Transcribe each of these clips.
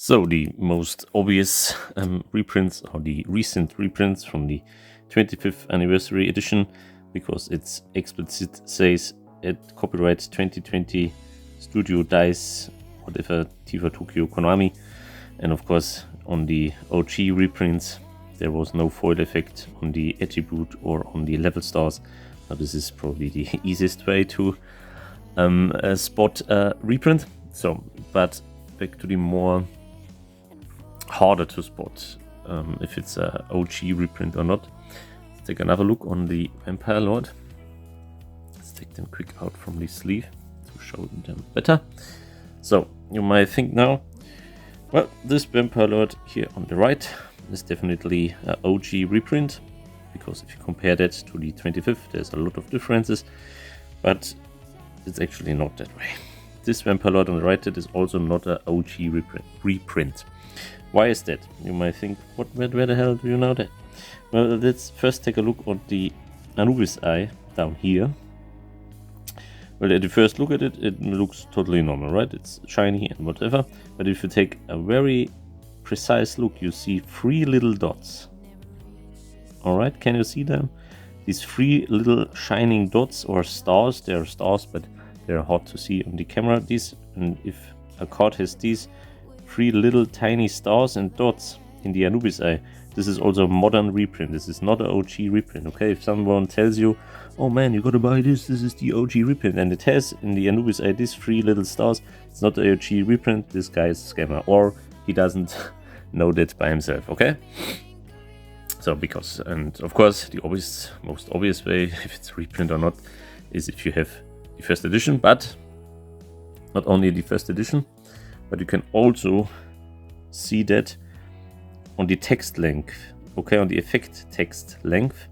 So the most obvious reprints are the recent reprints from the 25th anniversary edition, because it's explicit says at copyright 2020 Studio Dice whatever Tifa Tokyo Konami. And of course on the OG reprints there was no foil effect on the attribute or on the level stars. Now this is probably the easiest way to spot a reprint. So, but back to the more harder to spot if it's a OG reprint or not. Let's take another look on the Vampire Lord. Let's take them quick out from the sleeve to show them better. So you might think now, well, this Vampire Lord here on the right is definitely an OG reprint, because if you compare that to the 25th, there's a lot of differences, but it's actually not that way. This Vampire Lord on the right, that is also not an OG reprint. Why is that? You might think, where the hell do you know that? Well, let's first take a look at the Anubis eye down here. Well, at the first look at it, it looks totally normal, right? It's shiny and whatever. But if you take a very precise look, you see 3 little dots. Alright, can you see them? These 3 little shining dots or stars. They are stars, but they're hard to see on the camera. And if a card has these 3 little tiny stars and dots in the Anubis eye, this is also a modern reprint. This is not an OG reprint, okay? If someone tells you, oh man, you gotta buy this is the OG reprint, and it has in the Anubis eye these 3 little stars, it's not the OG reprint, this guy is a scammer, or he doesn't know that by himself, okay? So because, and of course the most obvious way if it's a reprint or not is if you have the first edition, but not only the first edition, but you can also see that on the text length, okay, on the effect text length.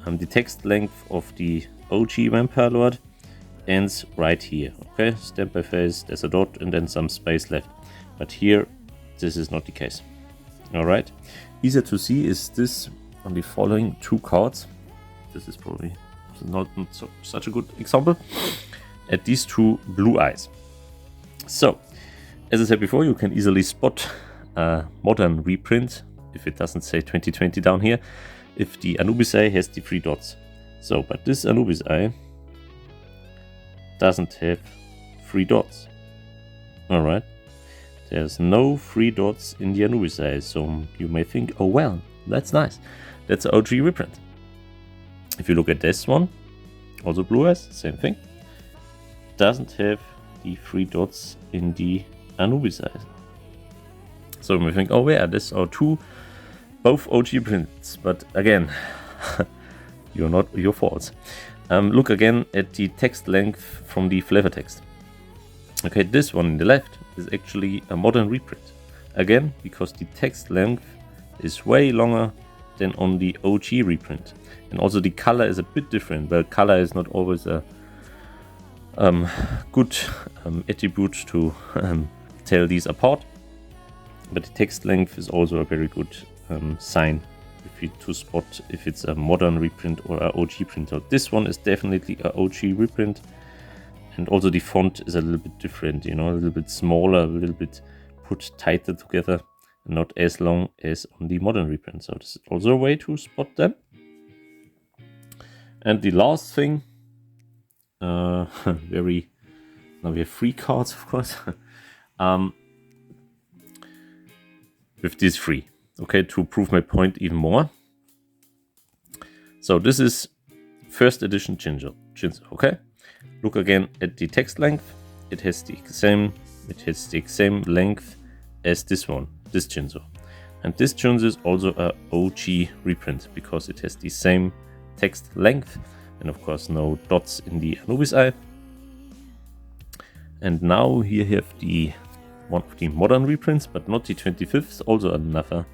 The text length of the OG Vampire Lord ends right here, okay? Stamp by face, there's a dot and then some space left. But here, this is not the case. Alright, easier to see is this on the following 2 cards. This is probably not such a good example. At these 2 blue eyes. So, as I said before, you can easily spot a modern reprint if it doesn't say 2020 down here, if the Anubis eye has the 3 dots. So, but this Anubis eye doesn't have 3 dots. Alright, there's no 3 dots in the Anubis eye, so you may think, oh well, that's nice. That's an OG reprint. If you look at this one, also blue eyes, same thing. Doesn't have the 3 dots in the Anubis eye. So you may think, oh yeah, this are 2 both OG prints, but again, you're false. Look again at the text length from the flavor text. Okay, this one on the left is actually a modern reprint. Again, because the text length is way longer than on the OG reprint. And also the color is a bit different, but color is not always a good attribute to tell these apart. But the text length is also a very good sign to spot if it's a modern reprint or an OG print. So this one is definitely an OG reprint, and also the font is a little bit different, you know, a little bit smaller, a little bit put tighter together, and not as long as on the modern reprint. So this is also a way to spot them. And the last thing, now we have 3 cards, of course, with these 3. Okay, to prove my point even more. So this is first edition Jinzo, okay? Look again at the text length. It has the same length as this one, this Jinzo. And this Jinzo is also a OG reprint because it has the same text length and of course no dots in the Anubis eye. And now here you have the one of the modern reprints, but not the 25th, also another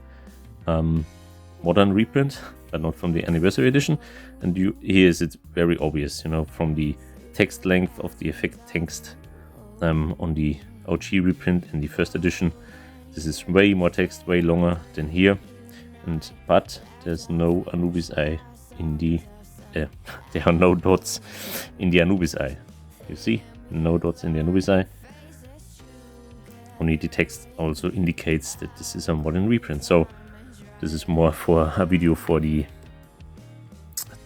modern reprint, but not from the anniversary edition. And here is it very obvious, you know, from the text length of the effect text on the OG reprint in the first edition. This is way more text, way longer than here, but there's no Anubis eye in the there are no dots in the Anubis eye. You see, no dots in the Anubis eye. only the text also indicates that this is a modern reprint. So this is more for a video for the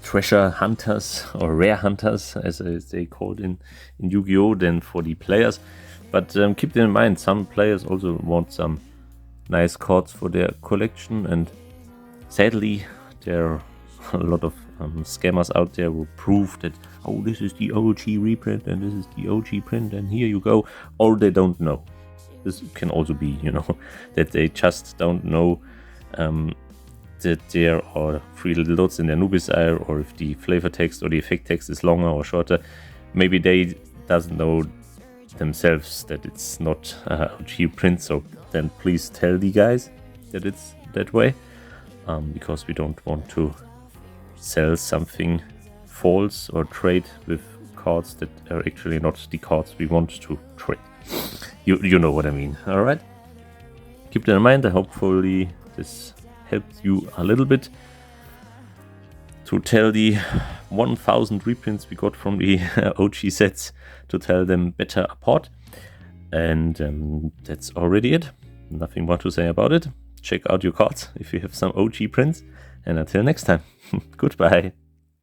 treasure hunters or rare hunters, as they call it in Yu-Gi-Oh, than for the players. But keep that in mind, some players also want some nice cards for their collection, and sadly there are a lot of scammers out there who prove that, oh, this is the OG reprint and this is the OG print and here you go. Or they don't know. This can also be, you know, that they just don't know that there are 3 little dots in their Nubis eye, or if the flavor text or the effect text is longer or shorter. Maybe they doesn't know themselves that it's not OG print, so then please tell the guys that it's that way, because we don't want to sell something false or trade with cards that are actually not the cards we want to trade. You know what I mean. All right, keep that in mind. Hopefully this helped you a little bit to tell the 1000 reprints we got from the OG sets, to tell them better apart. And that's already it. Nothing more to say about it. Check out your cards if you have some OG prints. And until next time, goodbye.